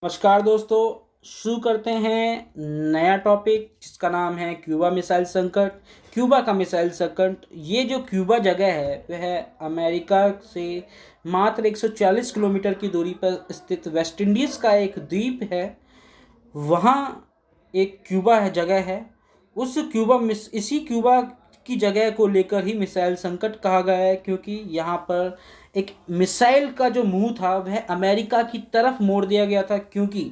नमस्कार दोस्तों। शुरू करते हैं नया टॉपिक जिसका नाम है क्यूबा मिसाइल संकट। क्यूबा का मिसाइल संकट, ये जो क्यूबा जगह है वह अमेरिका से मात्र 140 किलोमीटर की दूरी पर स्थित वेस्ट इंडीज़ का एक द्वीप है। वहाँ एक क्यूबा है, जगह है। उस इसी क्यूबा की जगह को लेकर ही मिसाइल संकट कहा गया है, क्योंकि यहाँ पर एक मिसाइल का जो मुंह था वह अमेरिका की तरफ मोड़ दिया गया था। क्योंकि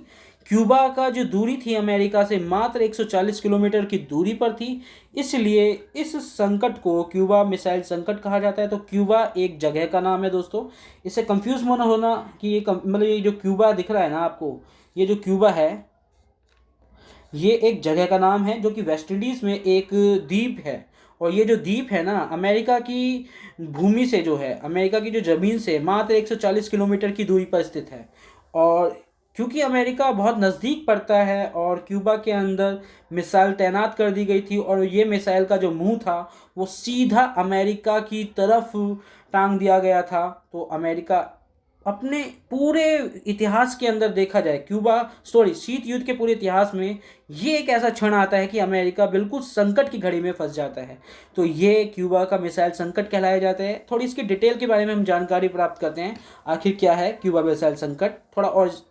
क्यूबा का जो दूरी थी अमेरिका से मात्र 140 किलोमीटर की दूरी पर थी, इसलिए इस संकट को क्यूबा मिसाइल संकट कहा जाता है। तो क्यूबा एक जगह का नाम है दोस्तों, इससे कंफ्यूज मत होना कि मतलब ये जो क्यूबा दिख रहा है ना आपको, ये जो क्यूबा है ये एक जगह का नाम है जो कि वेस्ट इंडीज़ में एक द्वीप है। और ये जो द्वीप है ना, अमेरिका की भूमि से जो है, अमेरिका की जो ज़मीन से मात्र 140 किलोमीटर की दूरी पर स्थित है। और क्योंकि अमेरिका बहुत नज़दीक पड़ता है और क्यूबा के अंदर मिसाइल तैनात कर दी गई थी, और ये मिसाइल का जो मुंह था वो सीधा अमेरिका की तरफ टांग दिया गया था। तो अमेरिका अपने पूरे इतिहास के अंदर देखा जाए, शीत युद्ध के पूरे इतिहास में ये एक ऐसा क्षण आता है कि अमेरिका बिल्कुल संकट की घड़ी में फंस जाता है। तो ये क्यूबा का मिसाइल संकट कहलाया जाता है। थोड़ी इसकी डिटेल के बारे में हम जानकारी प्राप्त करते हैं, आखिर क्या है क्यूबा मिसाइल संकट,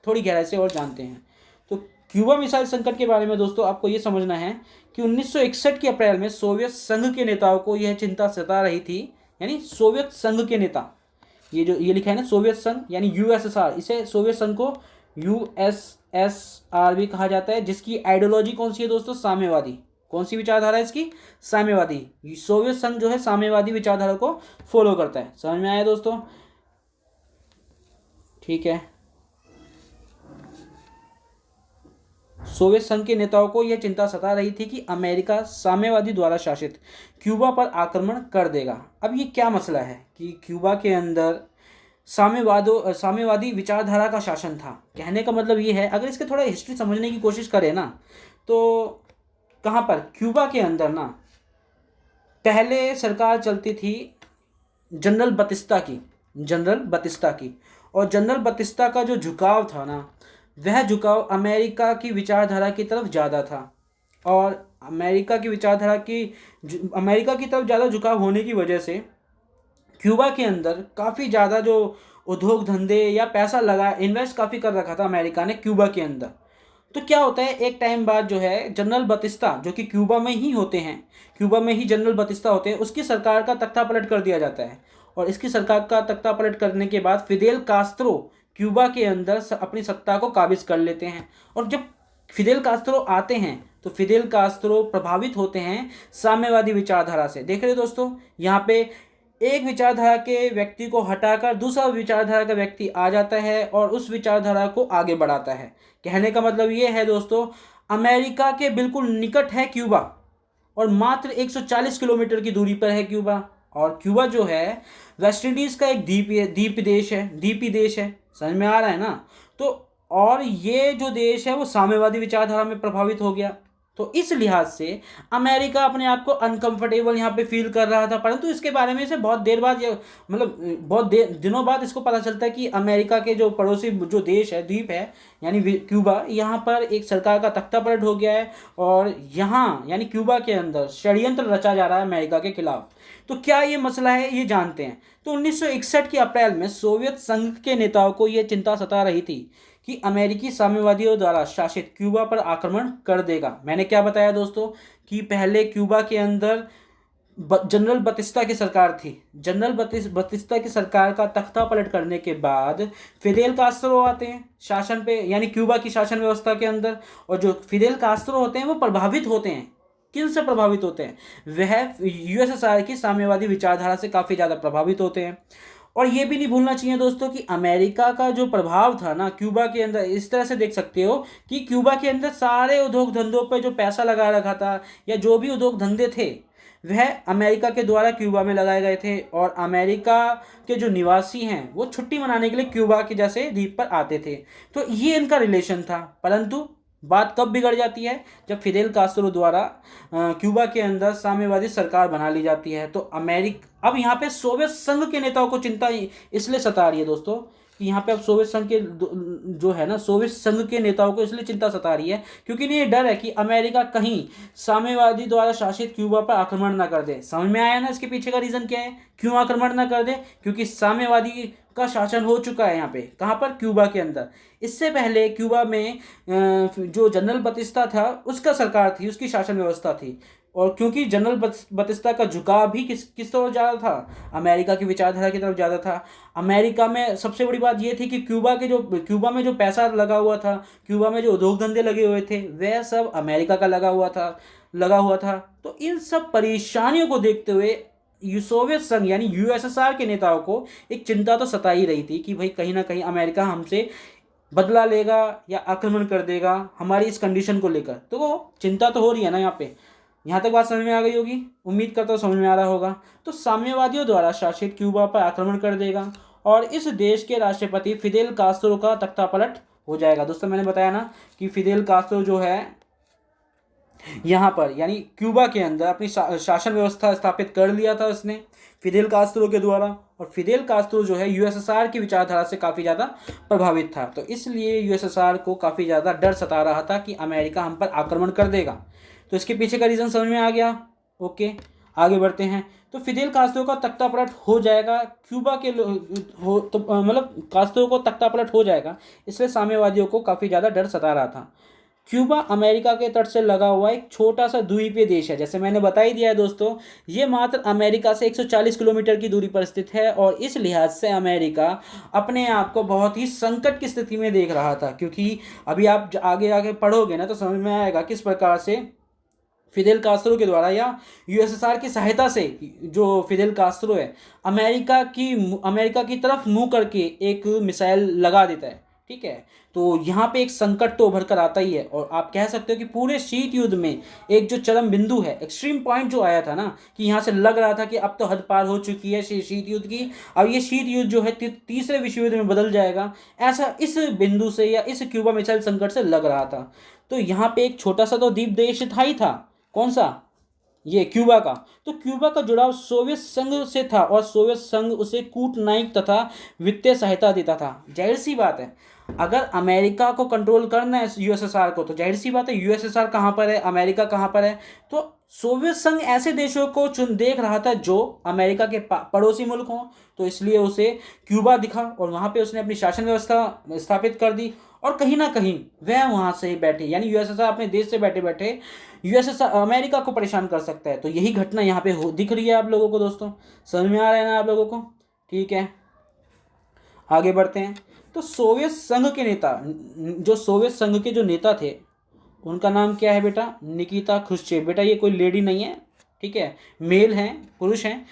थोड़ी गहराई से और जानते हैं। तो क्यूबा मिसाइल संकट के बारे में दोस्तों आपको ये समझना है कि 1961 के अप्रैल में सोवियत संघ के नेताओं को यह चिंता सता रही थी। यानी सोवियत संघ के नेता, ये लिखा है ना सोवियत संघ यानी यूएसएसआर, इसे सोवियत संघ को यूएसएसआर भी कहा जाता है, जिसकी आइडियोलॉजी कौन सी है दोस्तों? साम्यवादी। कौन सी विचारधारा है इसकी? साम्यवादी। सोवियत संघ जो है साम्यवादी विचारधारा को फॉलो करता है। समझ में आया दोस्तों? ठीक है। सोवियत संघ के नेताओं को यह चिंता सता रही थी कि अमेरिका साम्यवादी द्वारा शासित क्यूबा पर आक्रमण कर देगा। अब ये क्या मसला है कि क्यूबा के अंदर साम्यवादी विचारधारा का शासन था। कहने का मतलब ये है, अगर इसके थोड़ा हिस्ट्री समझने की कोशिश करें ना, तो कहाँ पर क्यूबा के अंदर ना पहले सरकार चलती थी जनरल बतिस्ता की। और जनरल बतिस्ता का जो झुकाव था ना, वह झुकाव अमेरिका की विचारधारा की तरफ ज़्यादा था। और अमेरिका की तरफ ज़्यादा झुकाव होने की वजह से क्यूबा के अंदर काफ़ी ज़्यादा जो उद्योग धंधे या पैसा लगा इन्वेस्ट काफ़ी कर रखा था अमेरिका ने क्यूबा के अंदर। तो क्या होता है, एक टाइम बाद जो है जनरल बतिस्ता, जो कि क्यूबा में ही होते हैं, क्यूबा में ही जनरल बतिस्ता होते हैं, उसकी सरकार का तख्ता पलट कर दिया जाता है। और इसकी सरकार का तख्ता पलट करने के बाद फिदेल कास्त्रो क्यूबा के अंदर अपनी सत्ता को काबिज कर लेते हैं। और जब फिदेल कास्त्रो आते हैं तो फिदेल कास्त्रो प्रभावित होते हैं साम्यवादी विचारधारा से। देख रहे हो दोस्तों, यहाँ पे एक विचारधारा के व्यक्ति को हटाकर दूसरा विचारधारा का व्यक्ति आ जाता है और उस विचारधारा को आगे बढ़ाता है। कहने का मतलब ये है दोस्तों, अमेरिका के बिल्कुल निकट है क्यूबा और मात्र 140 किलोमीटर की दूरी पर है क्यूबा। और क्यूबा जो है वेस्ट इंडीज का एक द्वीपी देश है। समझ में आ रहा है ना? तो और ये जो देश है वो साम्यवादी विचारधारा में प्रभावित हो गया। तो इस लिहाज से अमेरिका अपने आप को अनकंफर्टेबल यहाँ पे फील कर रहा था। परंतु इसके बारे में से बहुत देर बाद, दिनों बाद इसको पता चलता है कि अमेरिका के जो पड़ोसी जो देश है, द्वीप है यानी क्यूबा, यहाँ पर एक सरकार का तख्ता पलट हो गया है और यहाँ यानी क्यूबा के अंदर षड्यंत्र रचा जा रहा है अमेरिका के खिलाफ। तो क्या ये मसला है, ये जानते हैं। तो 1961 के अप्रैल में सोवियत संघ के नेताओं को यह चिंता सता रही थी कि अमेरिकी साम्यवादियों द्वारा शासित क्यूबा पर आक्रमण कर देगा। मैंने क्या बताया दोस्तों कि पहले क्यूबा के अंदर जनरल बतिस्ता की सरकार थी। जनरल बतिस्ता की सरकार का तख्ता पलट करने के बाद फिदेल कास्त्रो आते हैं शासन पे, यानी क्यूबा की शासन व्यवस्था के अंदर। और जो फिदेल कास्त्रो होते हैं वो प्रभावित होते हैं। किन से प्रभावित होते हैं? वह यूएसएसआर की साम्यवादी विचारधारा से काफ़ी ज़्यादा प्रभावित होते हैं। और ये भी नहीं भूलना चाहिए दोस्तों कि अमेरिका का जो प्रभाव था ना क्यूबा के अंदर, इस तरह से देख सकते हो कि क्यूबा के अंदर सारे उद्योग धंधों पर जो पैसा लगा रखा था या जो भी उद्योग धंधे थे वह अमेरिका के द्वारा क्यूबा में लगाए गए थे। और अमेरिका के जो निवासी हैं वो छुट्टी मनाने के लिए क्यूबा के जैसे द्वीप पर आते थे। तो ये इनका रिलेशन था। परंतु बात कब बिगड़ जाती है? जब फिदेल कास्त्रो द्वारा क्यूबा के अंदर साम्यवादी सरकार बना ली जाती है। तो अब यहाँ पे सोवियत संघ के नेताओं को चिंता इसलिए सता रही है दोस्तों कि यहाँ पे अब सोवियत संघ के जो है ना, सोवियत संघ के नेताओं को इसलिए चिंता सता रही है क्योंकि इन्हें ये डर है कि अमेरिका कहीं साम्यवादी द्वारा शासित क्यूबा पर आक्रमण ना कर दे। समझ में आया ना इसके पीछे का रीज़न क्या है, क्यों आक्रमण ना कर दे? क्योंकि साम्यवादी का शासन हो चुका है यहाँ पे, कहाँ पर? क्यूबा के अंदर। इससे पहले क्यूबा में जो जनरल बतिस्ता था उसका सरकार थी, उसकी शासन व्यवस्था थी। और क्योंकि जनरल बतिस्ता का झुकाव भी किस तरफ ज़्यादा था? अमेरिका की विचारधारा की तरफ ज़्यादा था। अमेरिका में सबसे बड़ी बात ये थी कि क्यूबा में जो पैसा लगा हुआ था, क्यूबा में जो उद्योग धंधे लगे हुए थे, वह सब अमेरिका का लगा हुआ था। तो इन सब परेशानियों को देखते हुए सोवियत संघ यानी यूएसएसआर के नेताओं को एक चिंता तो सता ही रही थी कि भाई कहीं ना कहीं अमेरिका हमसे बदला लेगा या आक्रमण कर देगा हमारी इस कंडीशन को लेकर। तो वो चिंता तो हो रही है ना यहाँ पे। यहाँ तक बात समझ में आ गई होगी, उम्मीद करता हूँ समझ में आ रहा होगा। तो साम्यवादियों द्वारा शासित क्यूबा पर आक्रमण कर देगा और इस देश के राष्ट्रपति फिदेल कास्त्रो का तख्तापलट हो जाएगा। दोस्तों मैंने बताया ना कि फिदेल कास्त्रो जो है यहाँ पर यानी क्यूबा के अंदर अपनी शासन व्यवस्था स्थापित कर लिया था उसने फिदेल कास्त्रो के द्वारा। और फिदेल कास्त्रो जो है यूएसएसआर की विचारधारा से काफ़ी ज़्यादा प्रभावित था, तो इसलिए यूएसएसआर को काफ़ी ज़्यादा डर सता रहा था कि अमेरिका हम पर आक्रमण कर देगा। तो इसके पीछे का रीज़न समझ में आ गया। ओके, आगे बढ़ते हैं। तो फिदेल कास्त्रो का तख्तापलट हो जाएगा, क्यूबा के हो तो मतलब कास्त्रो को तख्तापलट हो जाएगा, इसलिए साम्यवादियों को काफ़ी ज़्यादा डर सता रहा था। क्यूबा अमेरिका के तट से लगा हुआ एक छोटा सा द्वीपीय देश है, जैसे मैंने बता ही दिया है दोस्तों। ये मात्र अमेरिका से 140 किलोमीटर की दूरी पर स्थित है और इस लिहाज से अमेरिका अपने आप को बहुत ही संकट की स्थिति में देख रहा था, क्योंकि अभी आप आगे आगे पढ़ोगे ना तो समझ में आएगा किस प्रकार से फिदेल कास्त्रो के द्वारा या यूएसएसआर की सहायता से जो फिदेल कास्त्रो है अमेरिका की तरफ मुंह करके एक मिसाइल लगा देता है। ठीक है, तो यहाँ पे एक संकट तो उभर कर आता ही है। और आप कह सकते हो कि पूरे शीत युद्ध में एक जो चरम बिंदु है, एक्सट्रीम पॉइंट जो आया था ना, कि यहाँ से लग रहा था कि अब तो हद पार हो चुकी है शीत युद्ध की, अब ये शीत युद्ध जो है तीसरे विश्व युद्ध में बदल जाएगा, ऐसा इस बिंदु से या इस क्यूबा मिसाइल संकट से लग रहा था। तो यहाँ पे एक छोटा सा तो द्वीप देश था ही था, कौन सा? ये क्यूबा का। तो क्यूबा का जुड़ाव सोवियत संघ से था और सोवियत संघ उसे कूटनीतिक तथा वित्तीय सहायता देता था। जाहिर सी बात है, अगर अमेरिका को कंट्रोल करना है यूएसएसआर को, तो जाहिर सी बात है यूएसएसआर कहाँ पर है, अमेरिका कहाँ पर है? तो सोवियत संघ ऐसे देशों को देख रहा था जो अमेरिका के पड़ोसी मुल्क हों, तो इसलिए उसे क्यूबा दिखा और वहाँ पे उसने अपनी शासन व्यवस्था स्थापित कर दी। और कहीं ना कहीं वह वहाँ से ही बैठे यानी यूएसएसआर अपने देश से बैठे बैठे यूएसएसआर अमेरिका को परेशान कर सकता है। तो यही घटना यहाँ पे दिख रही है आप लोगों को। दोस्तों समझ में आ रहा है ना आप लोगों को? ठीक है, आगे बढ़ते हैं। तो सोवियत संघ के जो नेता थे उनका नाम क्या है बेटा? निकिता क्रुश्चेव। बेटा ये कोई लेडी नहीं है, ठीक है, मेल हैं, पुरुष हैं,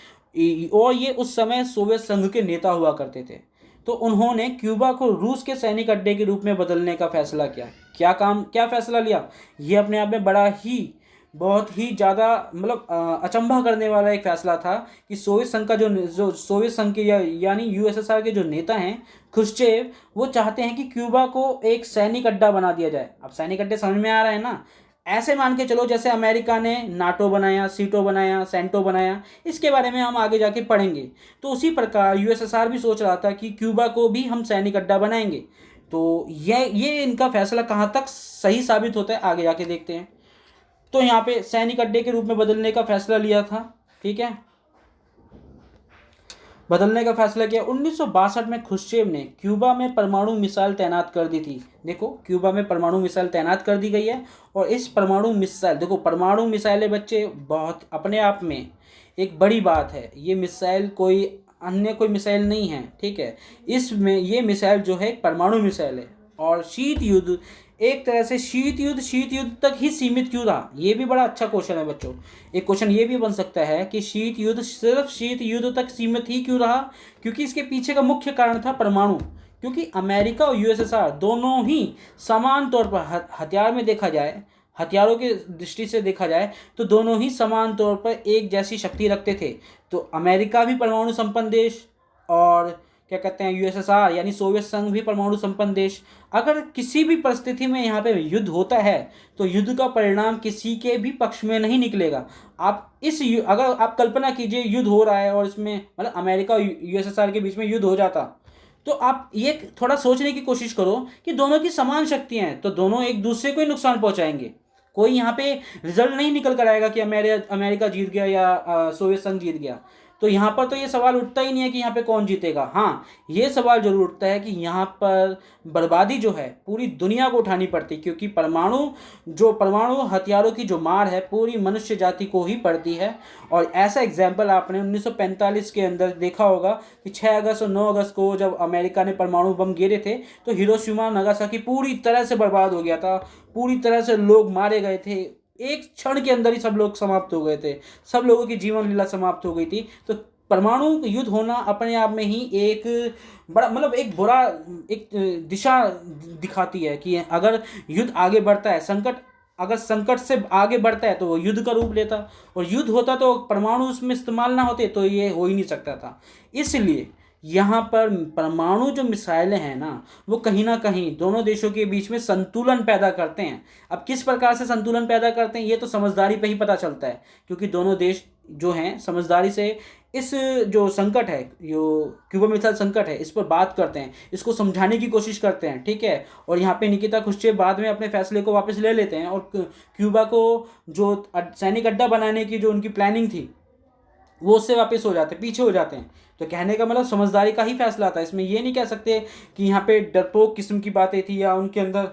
और ये उस समय सोवियत संघ के नेता हुआ करते थे। तो उन्होंने क्यूबा को रूस के सैनिक अड्डे के रूप में बदलने का फैसला किया। क्या फैसला लिया? ये अपने आप में बहुत ही ज़्यादा मतलब अचंभा करने वाला एक फैसला था कि सोवियत संघ का जो सोवियत संघ के यानी यूएसएसआर के जो नेता हैं क्रुश्चेव, वो चाहते हैं कि क्यूबा को एक सैनिक अड्डा बना दिया जाए। अब सैनिक अड्डे समझ में आ रहा है ना? ऐसे मान के चलो जैसे अमेरिका ने नाटो बनाया, सीटो बनाया, सेंटो बनाया, इसके बारे में हम आगे जाके पढ़ेंगे। तो उसी प्रकार यूएसएसआर भी सोच रहा था कि क्यूबा को भी हम सैनिक अड्डा बनाएंगे। तो ये इनका फैसला कहाँ तक सही साबित होता है आगे जाके देखते हैं। तो यहाँ पे सैनिक अड्डे के रूप में बदलने का फैसला लिया था। ठीक है, बदलने का फैसला किया। 1962 में खुश्चेव ने क्यूबा में परमाणु मिसाइल तैनात कर दी थी। देखो क्यूबा में परमाणु मिसाइल तैनात कर दी गई है और इस परमाणु मिसाइल, देखो परमाणु मिसाइलें बच्चे बहुत अपने आप में एक बड़ी बात है। ये मिसाइल कोई अन्य कोई मिसाइल नहीं है, ठीक है। इसमें ये मिसाइल जो है एक परमाणु मिसाइल है। और शीत युद्ध एक तरह से शीत युद्ध तक ही सीमित क्यों रहा? ये भी बड़ा अच्छा क्वेश्चन है बच्चों। एक क्वेश्चन ये भी बन सकता है कि शीत युद्ध सिर्फ शीत युद्ध तक सीमित ही क्यों रहा? क्योंकि इसके पीछे का मुख्य कारण था परमाणु। क्योंकि अमेरिका और यूएसएसआर दोनों ही समान तौर पर हथियार में देखा जाए, हथियारों की दृष्टि से देखा जाए तो दोनों ही समान तौर पर एक जैसी शक्ति रखते थे। तो अमेरिका भी परमाणु संपन्न देश और क्या कहते हैं यूएसएसआर यानी सोवियत संघ भी परमाणु संपन्न देश। अगर किसी भी परिस्थिति में यहाँ पे युद्ध होता है तो युद्ध का परिणाम किसी के भी पक्ष में नहीं निकलेगा। अगर आप कल्पना कीजिए युद्ध हो रहा है और इसमें मतलब अमेरिका और यूएसएसआर के बीच में युद्ध हो जाता तो आप ये थोड़ा सोचने की कोशिश करो कि दोनों की समान शक्तियां हैं, तो दोनों एक दूसरे को ही नुकसान पहुंचाएंगे। कोई यहाँ पे रिजल्ट नहीं निकल कर आएगा कि अमेरिका जीत गया या सोवियत संघ जीत गया। तो यहाँ पर तो ये सवाल उठता ही नहीं है कि यहाँ पे कौन जीतेगा। हाँ, ये सवाल जरूर उठता है कि यहाँ पर बर्बादी जो है पूरी दुनिया को उठानी पड़ती, क्योंकि परमाणु हथियारों की जो मार है पूरी मनुष्य जाति को ही पड़ती है। और ऐसा एग्जाम्पल आपने 1945 के अंदर देखा होगा कि 6 अगस्त और 9 अगस्त को जब अमेरिका ने परमाणु बम गिरे थे तो हिरोशिमा नागासाकी पूरी तरह से बर्बाद हो गया था, पूरी तरह से लोग मारे गए थे, एक क्षण के अंदर ही सब लोग समाप्त हो गए थे, सब लोगों की जीवन लीला समाप्त हो गई थी। तो परमाणु युद्ध होना अपने आप में ही एक बड़ा मतलब एक बुरा एक दिशा दिखाती है कि अगर युद्ध आगे बढ़ता है, अगर संकट से आगे बढ़ता है तो वो युद्ध का रूप लेता, और युद्ध होता तो परमाणु उसमें इस्तेमाल ना होते तो ये हो ही नहीं सकता था। इसलिए यहाँ पर परमाणु जो मिसाइलें हैं ना, वो कहीं ना कहीं दोनों देशों के बीच में संतुलन पैदा करते हैं। अब किस प्रकार से संतुलन पैदा करते हैं ये तो समझदारी पे ही पता चलता है, क्योंकि दोनों देश जो हैं समझदारी से इस जो संकट है, जो क्यूबा मिसाइल संकट है, इस पर बात करते हैं, इसको समझाने की कोशिश करते हैं, ठीक है। और यहाँ पे निकिता खुश्चेव बाद में अपने फैसले को वापस ले लेते हैं और क्यूबा को जो सैनिक अड्डा बनाने की जो उनकी प्लानिंग थी वो उससे वापस हो जाते हैं, पीछे हो जाते हैं। तो कहने का मतलब समझदारी का ही फैसला आता है, इसमें ये नहीं कह सकते कि यहाँ पे डरपोक किस्म की बातें थी या उनके अंदर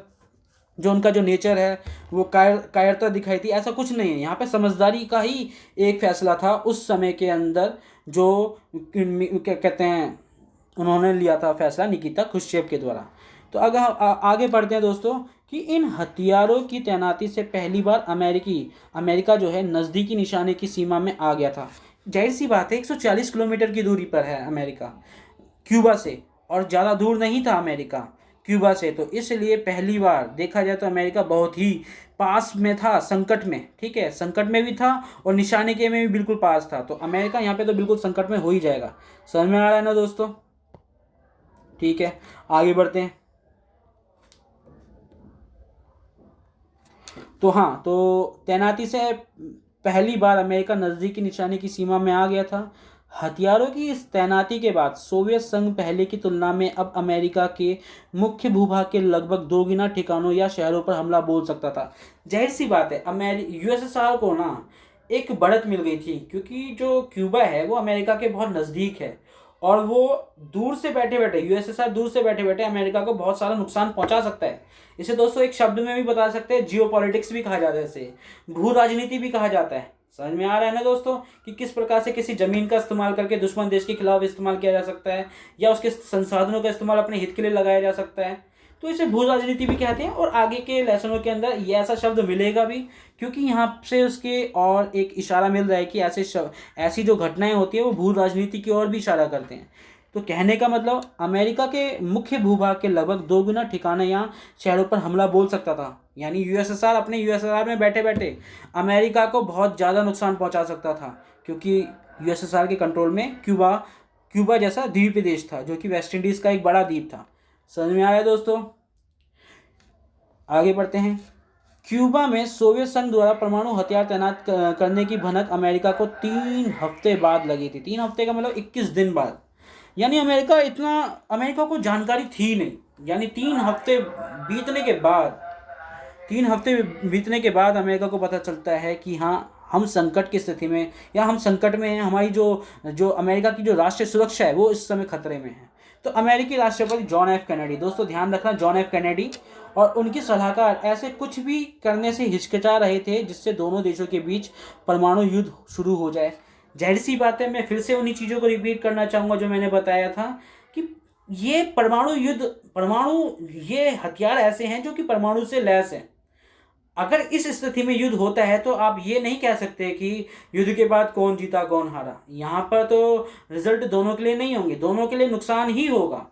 जो उनका जो नेचर है वो कायरता दिखाई थी, ऐसा कुछ नहीं है। यहाँ पे समझदारी का ही एक फैसला था उस समय के अंदर, जो क्या कहते हैं उन्होंने लिया था फैसला निकिता खुश्चेव के द्वारा। तो अगर आगे बढ़ते हैं दोस्तों कि इन हथियारों की तैनाती से पहली बार अमेरिका जो है नज़दीकी निशाने की सीमा में आ गया था। जाहिर सी बात है 140 किलोमीटर की दूरी पर है अमेरिका क्यूबा से, और ज़्यादा दूर नहीं था अमेरिका क्यूबा से। तो इसलिए पहली बार देखा जाए तो अमेरिका बहुत ही पास में था, संकट में, ठीक है, संकट में भी था और निशाने के में भी बिल्कुल पास था। तो अमेरिका यहाँ पे तो बिल्कुल संकट में हो ही जाएगा। समझ में आ रहा है ना दोस्तों? ठीक है, आगे बढ़ते हैं। तो हाँ, तो तैनाती से पहली बार अमेरिका नज़दीकी निशाने की सीमा में आ गया था। हथियारों की इस तैनाती के बाद सोवियत संघ पहले की तुलना में अब अमेरिका के मुख्य भूभाग के लगभग 2 गुना ठिकानों या शहरों पर हमला बोल सकता था। जाहिर सी बात है यूएसएसआर को ना एक बढ़त मिल गई थी, क्योंकि जो क्यूबा है वो अमेरिका के बहुत नज़दीक है और वो दूर से बैठे बैठे यूएसएसआर दूर से बैठे बैठे अमेरिका को बहुत सारा नुकसान पहुंचा सकता है। इसे दोस्तों एक शब्द में भी बता सकते हैं, जियोपॉलिटिक्स भी कहा जाता है, इसे भू राजनीति भी कहा जाता है। समझ में आ रहा है ना दोस्तों कि किस प्रकार से किसी जमीन का इस्तेमाल करके दुश्मन देश के खिलाफ इस्तेमाल किया जा सकता है या उसके संसाधनों का इस्तेमाल अपने हित के लिए लगाया जा सकता है। तो इसे भू राजनीति भी कहते हैं और आगे के लेसनों के अंदर ये ऐसा शब्द मिलेगा भी, क्योंकि यहाँ से उसके और एक इशारा मिल रहा है कि ऐसी जो घटनाएं होती है वो भू राजनीति की ओर भी इशारा करते हैं। तो कहने का मतलब अमेरिका के मुख्य भूभाग के लगभग 2 गुना ठिकाने या शहरों पर हमला बोल सकता था। यानी यूएसएसआर अपने यूएसएसआर में बैठे बैठे अमेरिका को बहुत ज़्यादा नुकसान पहुंचा सकता था, क्योंकि यूएसएसआर के कंट्रोल में क्यूबा जैसा द्वीपीय देश था जो कि वेस्ट इंडीज़ का एक बड़ा द्वीप था। समझ में आ रहा है दोस्तों? आगे बढ़ते हैं। क्यूबा में सोवियत संघ द्वारा परमाणु हथियार तैनात करने की भनक अमेरिका को 3 हफ्ते बाद लगी थी। 3 हफ्ते का मतलब 21 दिन बाद। यानी अमेरिका को जानकारी थी नहीं। यानी 3 हफ्ते बीतने के बाद अमेरिका को पता चलता है कि हाँ, हम संकट की स्थिति में या हम संकट में हैं, हमारी जो अमेरिका की जो राष्ट्रीय सुरक्षा है वो इस समय खतरे में है। तो अमेरिकी राष्ट्रपति जॉन एफ कैनेडी, दोस्तों ध्यान रखना, जॉन एफ कैनेडी और उनकी सलाहकार ऐसे कुछ भी करने से हिचकिचा रहे थे जिससे दोनों देशों के बीच परमाणु युद्ध शुरू हो जाए। जाहिर सी बात है, मैं फिर से उन्हीं चीज़ों को रिपीट करना चाहूँगा जो मैंने बताया था कि ये ये हथियार ऐसे हैं जो कि परमाणु से लैस हैं। अगर इस स्थिति में युद्ध होता है तो आप ये नहीं कह सकते कि युद्ध के बाद कौन जीता कौन हारा। यहाँ पर तो रिजल्ट दोनों के लिए नहीं होंगे, दोनों के लिए नुकसान ही होगा।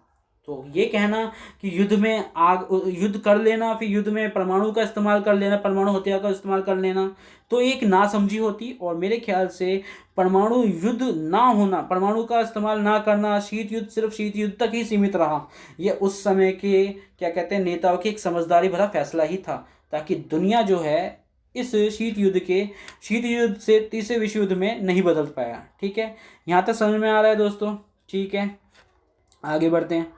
तो ये कहना कि युद्ध कर लेना, फिर युद्ध में परमाणु का इस्तेमाल कर लेना, परमाणु हथियार का इस्तेमाल कर लेना, तो एक नासमझी होती। और मेरे ख्याल से परमाणु युद्ध ना होना, परमाणु का इस्तेमाल ना करना, सिर्फ शीत युद्ध तक ही सीमित रहा, ये उस समय के क्या कहते हैं नेताओं की एक समझदारी भरा फैसला ही था, ताकि दुनिया जो है इस शीत युद्ध से तीसरे विश्व युद्ध में नहीं बदल पाया। ठीक है, यहाँ तक समझ में आ रहा है दोस्तों? ठीक है, आगे बढ़ते हैं।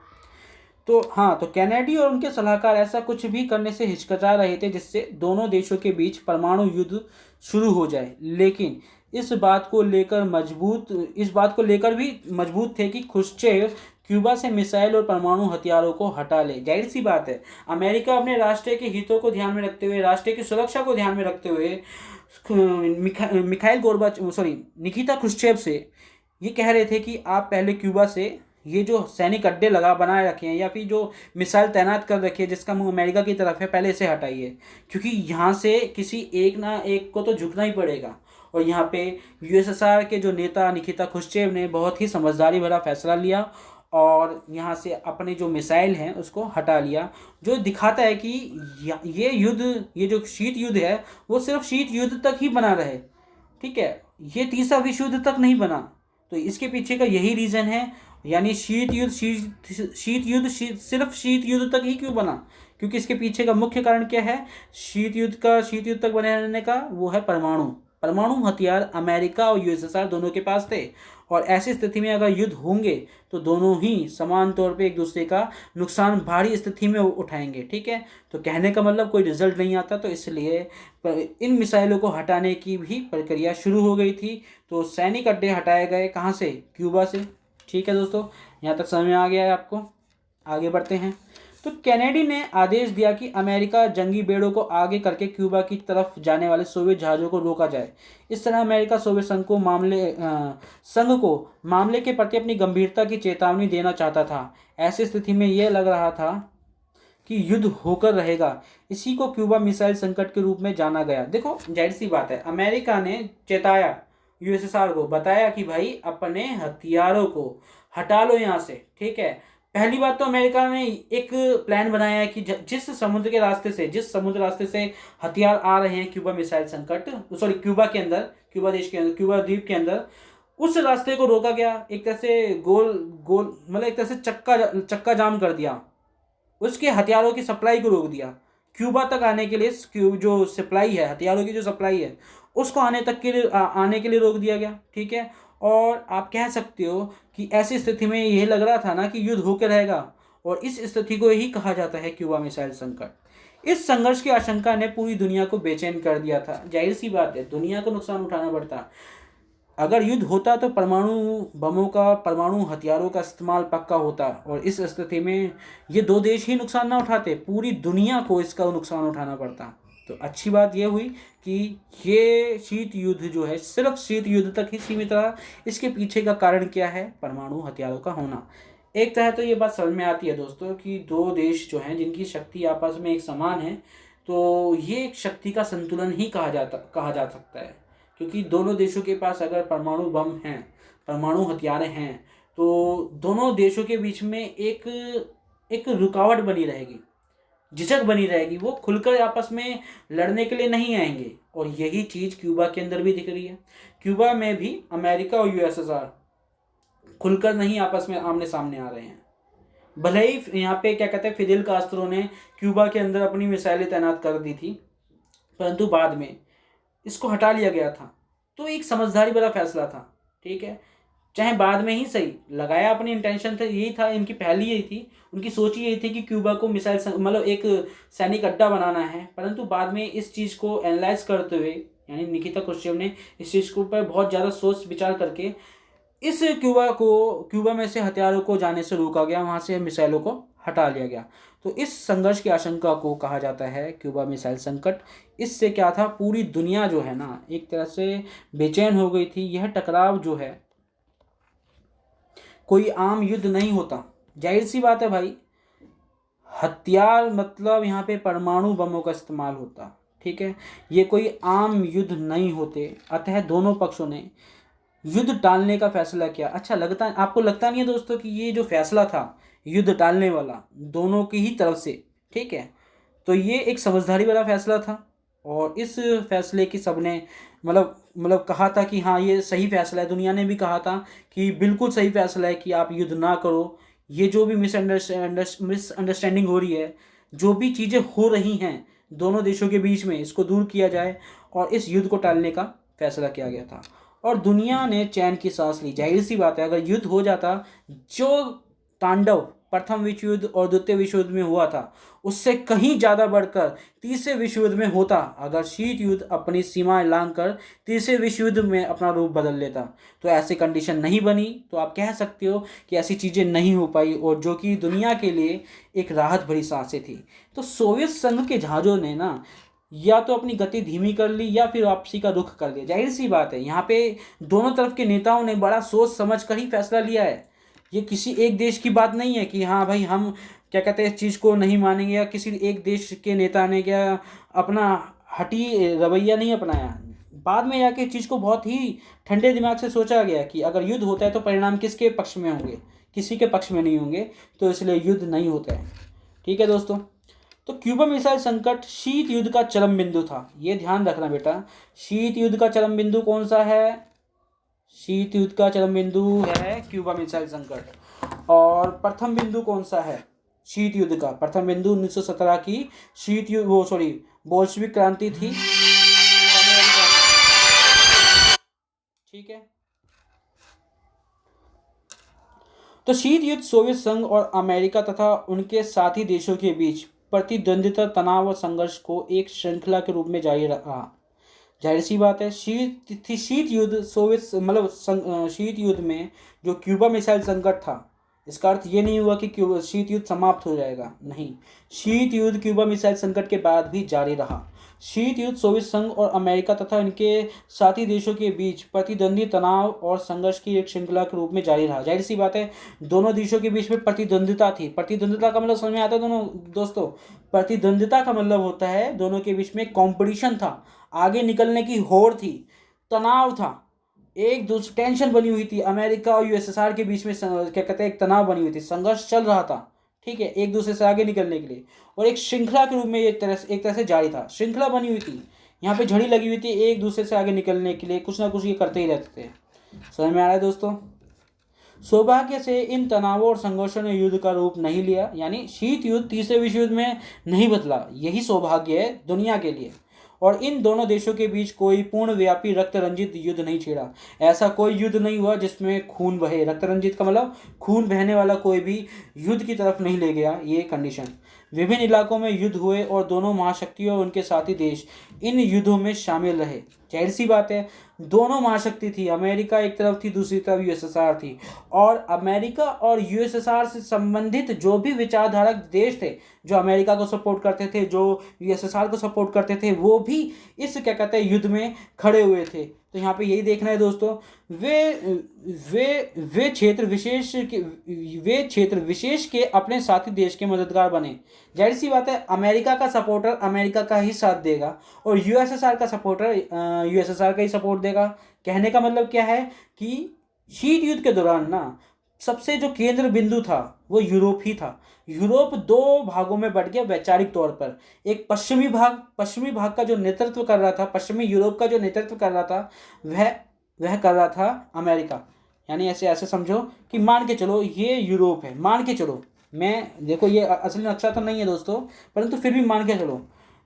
तो हाँ, तो कैनेडी और उनके सलाहकार ऐसा कुछ भी करने से हिचकिचा रहे थे जिससे दोनों देशों के बीच परमाणु युद्ध शुरू हो जाए, लेकिन इस बात को लेकर भी मजबूत थे कि खुश्चेव क्यूबा से मिसाइल और परमाणु हथियारों को हटा ले। जाहिर सी बात है, अमेरिका अपने राष्ट्र के हितों को ध्यान में रखते हुए, राष्ट्र की सुरक्षा को ध्यान में रखते हुए Mikhail Gorbachev sorry Nikita Khrushchev से ये कह रहे थे कि आप पहले क्यूबा से ये जो सैनिक अड्डे लगा बनाए रखे हैं या फिर जो मिसाइल तैनात कर रखी है जिसका मुंह अमेरिका की तरफ है, पहले इसे हटाइए, क्योंकि यहाँ से किसी एक ना एक को तो झुकना ही पड़ेगा। और यहाँ पे यूएसएसआर के जो नेता निकिता क्रुश्चेव ने बहुत ही समझदारी भरा फैसला लिया और यहाँ से अपने जो मिसाइल हैं उसको हटा लिया, जो दिखाता है कि ये युद्ध, ये जो शीत युद्ध है वो सिर्फ शीत युद्ध तक ही बना रहे, ठीक है, ये तीसरा विश्व युद्ध तक नहीं बना। तो इसके पीछे का यही रीज़न है, यानी सिर्फ शीत युद्ध तक ही क्यों बना, क्योंकि इसके पीछे का मुख्य कारण क्या है, शीत युद्ध तक बने रहने का, वो है परमाणु हथियार अमेरिका और यूएसएसआर दोनों के पास थे। और ऐसी स्थिति में अगर युद्ध होंगे तो दोनों ही समान तौर पे एक दूसरे का नुकसान भारी स्थिति में उठाएंगे, ठीक है। तो कहने का मतलब कोई रिजल्ट नहीं आता, तो इसलिए इन मिसाइलों को हटाने की भी प्रक्रिया शुरू हो गई थी। तो सैनिक अड्डे हटाए गए, कहाँ से, क्यूबा से, ठीक है दोस्तों, यहाँ तक समझ में आ गया है आपको। आगे बढ़ते हैं। तो कैनेडी ने आदेश दिया कि अमेरिका जंगी बेड़ों को आगे करके क्यूबा की तरफ जाने वाले सोवियत जहाज़ों को रोका जाए। इस तरह अमेरिका सोवियत संघ को मामले के प्रति अपनी गंभीरता की चेतावनी देना चाहता था। ऐसी स्थिति में यह लग रहा था कि युद्ध होकर रहेगा। इसी को क्यूबा मिसाइल संकट के रूप में जाना गया। देखो, जाहिर सी बात है, अमेरिका ने चेताया यूएसएसआर को, बताया कि भाई अपने हथियारों को हटा लो यहाँ से, ठीक है। पहली बात तो अमेरिका ने एक प्लान बनाया है कि जिस समुद्र रास्ते से हथियार आ रहे हैं क्यूबा मिसाइल संकट, सॉरी क्यूबा के अंदर, क्यूबा देश के अंदर, क्यूबा द्वीप के अंदर, उस रास्ते को रोका गया। एक तरह से मतलब एक तरह से चक्का जाम कर दिया, उसके हथियारों की सप्लाई को रोक दिया। क्यूबा तक आने के लिए जो सप्लाई है, हथियारों की जो सप्लाई है, उसको आने के लिए रोक दिया गया, ठीक है। और आप कह सकते हो कि ऐसी स्थिति में यह लग रहा था ना कि युद्ध होकर रहेगा, और इस स्थिति को ही कहा जाता है क्यूबा मिसाइल संकट। इस संघर्ष की आशंका ने पूरी दुनिया को बेचैन कर दिया था। जाहिर सी बात है, दुनिया को नुकसान उठाना पड़ता। अगर युद्ध होता तो परमाणु हथियारों का इस्तेमाल पक्का होता, और इस स्थिति में ये दो देश ही नुकसान ना उठाते, पूरी दुनिया को इसका नुकसान उठाना पड़ता। तो अच्छी बात यह हुई कि ये शीत युद्ध जो है सिर्फ शीत युद्ध तक ही सीमित रहा। इसके पीछे का कारण क्या है, परमाणु हथियारों का होना। एक तरह तो ये बात समझ में आती है दोस्तों कि दो देश जो हैं जिनकी शक्ति आपस में एक समान है, तो ये एक शक्ति का संतुलन ही कहा जा सकता है, क्योंकि दोनों देशों के पास अगर परमाणु बम हैं, परमाणु हथियार हैं, तो दोनों देशों के बीच में एक रुकावट बनी रहेगी, झिझक बनी रहेगी, वो खुलकर आपस में लड़ने के लिए नहीं आएंगे। और यही चीज़ क्यूबा के अंदर भी दिख रही है। क्यूबा में भी अमेरिका और यूएसएसआर खुलकर नहीं आपस में आमने सामने आ रहे हैं। भले ही यहाँ पे क्या कहते हैं, फिदेल कास्त्रो ने क्यूबा के अंदर अपनी मिसाइलें तैनात कर दी थी, परंतु बाद में इसको हटा लिया गया था। तो एक समझदारी भरा फैसला था, ठीक है। चाहे बाद में ही सही लगाया, अपनी इंटेंशन था, यही था, इनकी पहली यही थी, उनकी सोच यही थी कि क्यूबा को मिसाइल मतलब एक सैनिक अड्डा बनाना है। परंतु बाद में इस चीज़ को एनालाइज करते हुए, यानी निकिता क्रुश्चेव ने इस चीज़ के ऊपर बहुत ज़्यादा सोच विचार करके इस क्यूबा में से हथियारों को जाने से रोका गया, वहाँ से मिसाइलों को हटा लिया गया। तो इस संघर्ष की आशंका को कहा जाता है क्यूबा मिसाइल संकट। इससे क्या था, पूरी दुनिया जो है ना एक तरह से बेचैन हो गई थी। यह टकराव जो है कोई आम युद्ध नहीं होता। जाहिर सी बात है भाई, हथियार मतलब यहाँ पे परमाणु बमों का इस्तेमाल होता, ठीक है। ये कोई आम युद्ध नहीं होते। अतः दोनों पक्षों ने युद्ध टालने का फैसला किया। अच्छा, आपको लगता नहीं है दोस्तों कि ये जो फैसला था युद्ध टालने वाला दोनों की ही तरफ से, ठीक है, तो ये एक समझदारी वाला फैसला था। और इस फैसले की सबने मतलब कहा था कि हाँ ये सही फैसला है। दुनिया ने भी कहा था कि बिल्कुल सही फैसला है कि आप युद्ध ना करो। ये जो भी मिसअंडरस्टैंडिंग हो रही है, जो भी चीज़ें हो रही हैं दोनों देशों के बीच में, इसको दूर किया जाए और इस युद्ध को टालने का फैसला किया गया था। और दुनिया ने चैन की सांस ली। जाहिर सी बात है, अगर युद्ध हो जाता, जो तांडव प्रथम विश्व युद्ध और द्वितीय विश्व युद्ध में हुआ था उससे कहीं ज़्यादा बढ़कर तीसरे विश्व युद्ध में होता अगर शीत युद्ध अपनी सीमाएं लांघकर तीसरे विश्व युद्ध में अपना रूप बदल लेता। तो ऐसी कंडीशन नहीं बनी, तो आप कह सकते हो कि ऐसी चीज़ें नहीं हो पाई, और जो कि दुनिया के लिए एक राहत भरी सांसें थी। तो सोवियत संघ के जहाज़ों ने ना या तो अपनी गति धीमी कर ली या फिर वापसी का रुख कर लिया। जाहिर सी बात है, यहाँ पे दोनों तरफ के नेताओं ने बड़ा सोच समझ कर ही फैसला लिया है। ये किसी एक देश की बात नहीं है कि हाँ भाई हम क्या कहते हैं इस चीज़ को नहीं मानेंगे, या किसी एक देश के नेता ने क्या अपना हठी रवैया नहीं अपनाया। बाद में जाके इस चीज़ को बहुत ही ठंडे दिमाग से सोचा गया कि अगर युद्ध होता है तो परिणाम किसके पक्ष में होंगे, किसी के पक्ष में नहीं होंगे, तो इसलिए युद्ध नहीं होता है। ठीक है दोस्तों, तो क्यूबा मिसाइल संकट शीत युद्ध का चरम बिंदु था। ये ध्यान रखना बेटा, शीत युद्ध का चरम बिंदु कौन सा है? शीत युद्ध का चरम बिंदु है क्यूबा मिसाइल संकट। और प्रथम बिंदु कौन सा है शीत युद्ध का? प्रथम बिंदु 1917 की शीत युद्ध बोल्शेविक क्रांति थी। ठीक है, तो शीत युद्ध सोवियत संघ और अमेरिका तथा उनके साथी देशों के बीच प्रतिद्वंदिता, तनाव और संघर्ष को एक श्रृंखला के रूप में जारी रहा। जाहिर सी बात है, शीत युद्ध शीत युद्ध में जो क्यूबा मिसाइल संकट था, इसका अर्थ ये नहीं हुआ कि शीत युद्ध समाप्त हो जाएगा, नहीं। शीत युद्ध क्यूबा मिसाइल संकट के बाद भी जारी रहा। शीत युद्ध सोवियत संघ और अमेरिका तथा उनके साथी देशों के बीच प्रतिद्वंदी, तनाव और संघर्ष की एक श्रृंखला के रूप में जारी रहा। जाहिर सी बात है, दोनों देशों के बीच में प्रतिद्वंदिता थी। प्रतिद्वंदिता का मतलब समझ में आता है दोनों दोस्तों? प्रतिद्वंदिता का मतलब होता है दोनों के बीच में कॉम्पिटिशन था, आगे निकलने की होड़ थी, तनाव था, एक दूसरे टेंशन बनी हुई थी। अमेरिका और यूएसएसआर के बीच में क्या कहते हैं एक तनाव बनी हुई थी, संघर्ष चल रहा था। ठीक है, एक दूसरे से आगे निकलने के लिए, और एक श्रृंखला के रूप में एक तरह से जारी था। श्रृंखला बनी हुई थी, यहाँ पे झड़ी लगी हुई थी, एक दूसरे से आगे निकलने के लिए कुछ ना कुछ ये करते ही रहते थे। समझ में आ रहा है दोस्तों? सौभाग्य से इन तनावों और संघर्षों ने युद्ध का रूप नहीं लिया, यानी शीत युद्ध तीसरे विश्व युद्ध में नहीं बदला। यही सौभाग्य है दुनिया के लिए। और इन दोनों देशों के बीच कोई पूर्ण व्यापी रक्त रंजित युद्ध नहीं छिड़ा। ऐसा कोई युद्ध नहीं हुआ जिसमें खून बहे। रक्त रंजित का मतलब खून बहने वाला कोई भी युद्ध की तरफ नहीं ले गया ये कंडीशन। विभिन्न इलाकों में युद्ध हुए और दोनों महाशक्तियों और उनके साथी देश इन युद्धों में शामिल रहे। जाहिर सी बात है, दोनों महाशक्ति थी, अमेरिका एक तरफ थी, दूसरी तरफ यूएसएसआर थी। और अमेरिका और यूएसएसआर से संबंधित जो भी विचारधारक देश थे, जो अमेरिका को सपोर्ट करते थे, जो यूएसएसआर को सपोर्ट करते थे, वो भी इस क्या कहते हैं युद्ध में खड़े हुए थे। तो यहाँ पे यही देखना है दोस्तों, वे क्षेत्र विशेष के अपने साथी देश के मददगार बने। जाहिर सी बात है, अमेरिका का सपोर्टर अमेरिका का ही साथ देगा और यूएसएसआर का सपोर्टर यूएसएसआर का ही सपोर्ट देगा। कहने का मतलब क्या है कि शीत युद्ध के दौरान ना सबसे जो केंद्र बिंदु था वो यूरोप ही था। यूरोप दो भागों में बट गया वैचारिक तौर पर। एक पश्चिमी भाग का जो नेतृत्व कर रहा था, पश्चिमी यूरोप का जो नेतृत्व कर रहा था, वह कर रहा था अमेरिका। यानी ऐसे समझो कि मान के चलो ये यूरोप है, मान के चलो, मैं देखो ये असली नक्शा तो नहीं है दोस्तों, परंतु फिर भी मान के चलो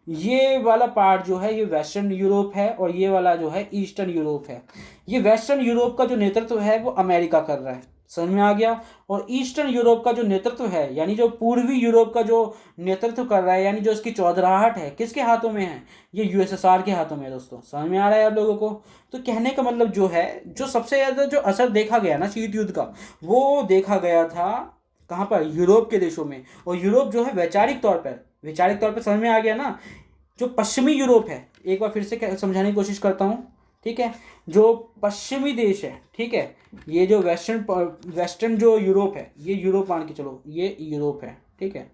ये वाला पार्ट जो है ये वेस्टर्न यूरोप है और ये वाला जो है ईस्टर्न यूरोप है। ये वेस्टर्न यूरोप का जो नेतृत्व है वो अमेरिका कर रहा है, समझ में आ गया। और ईस्टर्न यूरोप का जो नेतृत्व है, यानी जो पूर्वी यूरोप का जो नेतृत्व कर रहा है, यानी जो इसकी चौधराहट है, किसके हाथों में है? ये यूएसएसआर के हाथों में है दोस्तों। समझ में आ रहा है आप लोगों को? तो कहने का मतलब जो है, जो सबसे ज़्यादा जो असर देखा गया ना शीत युद्ध का, वो देखा गया था कहाँ पर? यूरोप के देशों में। और यूरोप जो है वैचारिक तौर पर समझ में आ गया ना। जो पश्चिमी यूरोप है, एक बार फिर से समझाने की कोशिश करता हूँ, ठीक है। जो पश्चिमी देश है, ठीक है, ये जो वेस्टर्न जो यूरोप है, ये यूरोप मान के चलो, ये यूरोप है, ठीक है।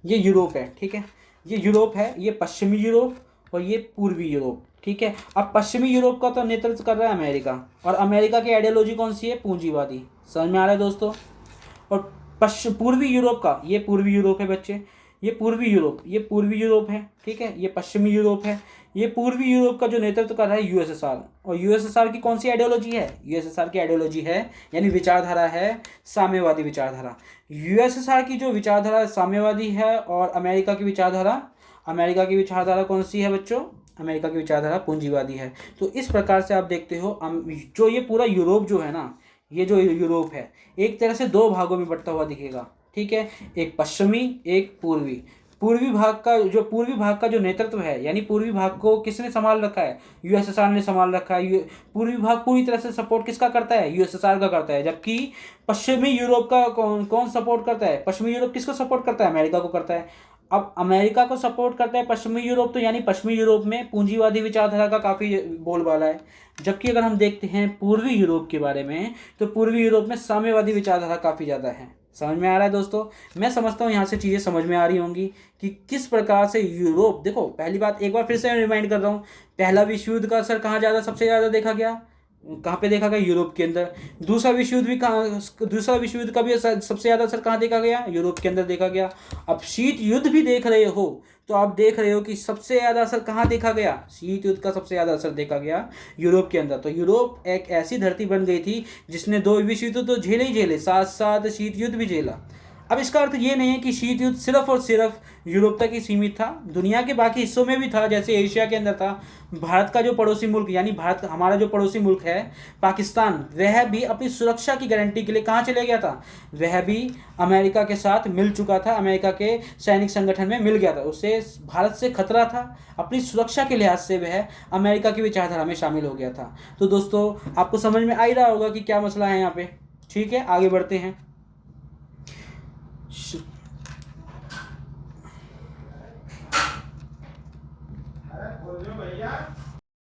ये यूरोप है, ठीक है, ये यूरोप है, ये पश्चिमी यूरोप और ये पूर्वी यूरोप, ठीक है। अब पश्चिमी यूरोप का तो नेतृत्व कर रहा है अमेरिका, और अमेरिका की आइडियोलॉजी कौन सी है? पूंजीवादी। समझ में आ रहा है दोस्तों? और पूर्वी यूरोप का, ये पूर्वी यूरोप है बच्चे, ये पूर्वी यूरोप है, ठीक है, ये पश्चिमी यूरोप है। ये पूर्वी यूरोप का जो नेतृत्व कर रहा है यूएसएसआर। और यूएसएसआर की कौन सी आइडियोलॉजी है? यूएसएसआर की आइडियोलॉजी है, यानी विचारधारा है साम्यवादी विचारधारा। यूएसएसआर की जो विचारधारा साम्यवादी है, और अमेरिका की विचारधारा कौन सी है बच्चों? अमेरिका की विचारधारा पूंजीवादी है। तो इस प्रकार से आप देखते हो जो ये पूरा यूरोप जो है ना, ये जो यूरोप है एक तरह से दो भागों में बंटा हुआ दिखेगा, ठीक है, एक पश्चिमी एक पूर्वी। पूर्वी भाग का जो नेतृत्व है, यानी पूर्वी भाग को किसने संभाल रखा है, यूएसएसआर ने संभाल रखा है। पूर्वी भाग पूरी तरह से सपोर्ट किसका करता है, यूएसएसआर का करता है। जबकि पश्चिमी यूरोप का कौन कौन सपोर्ट करता है, पश्चिमी यूरोप किसको सपोर्ट करता है, अमेरिका को करता है। अब अमेरिका को सपोर्ट करता है पश्चिमी यूरोप, तो यानी पश्चिमी यूरोप में पूंजीवादी विचारधारा का काफ़ी बोलबाला है। जबकि अगर हम देखते हैं पूर्वी यूरोप के बारे में, तो पूर्वी यूरोप में साम्यवादी विचारधारा काफ़ी ज़्यादा है। समझ में आ रहा है दोस्तों? मैं समझता हूँ यहाँ से चीज़ें समझ में आ रही होंगी कि किस प्रकार से यूरोप, देखो पहली बात एक बार फिर से रिमाइंड कर रहा हूँ, पहला विश्व युद्ध का असर कहाँ ज़्यादा सबसे ज़्यादा देखा गया, कहाँ पे देखा गया, यूरोप के अंदर। दूसरा विश्व युद्ध का भी सबसे ज़्यादा असर कहाँ देखा गया, यूरोप के अंदर देखा गया। अब शीत युद्ध भी देख रहे हो तो आप देख रहे हो कि सबसे ज़्यादा असर कहाँ देखा गया, शीत युद्ध का सबसे ज़्यादा असर देखा गया यूरोप के अंदर। तो यूरोप एक ऐसी धरती बन गई थी जिसने दो विश्व युद्ध तो झेले ही झेले, साथ साथ शीत युद्ध भी झेला। अब इसका अर्थ ये नहीं है कि शीत युद्ध सिर्फ और सिर्फ यूरोप तक ही सीमित था, दुनिया के बाकी हिस्सों में भी था। जैसे एशिया के अंदर था, भारत का जो पड़ोसी मुल्क, यानी भारत हमारा जो पड़ोसी मुल्क है पाकिस्तान, वह भी अपनी सुरक्षा की गारंटी के लिए कहाँ चले गया था, वह भी अमेरिका के साथ मिल चुका था, अमेरिका के सैनिक संगठन में मिल गया था। उससे भारत से खतरा था, अपनी सुरक्षा के लिहाज से वह अमेरिका की विचारधारा में शामिल हो गया था। तो दोस्तों आपको समझ में आ ही रहा होगा कि क्या मसला है यहाँ पे। ठीक है, आगे बढ़ते हैं। भैया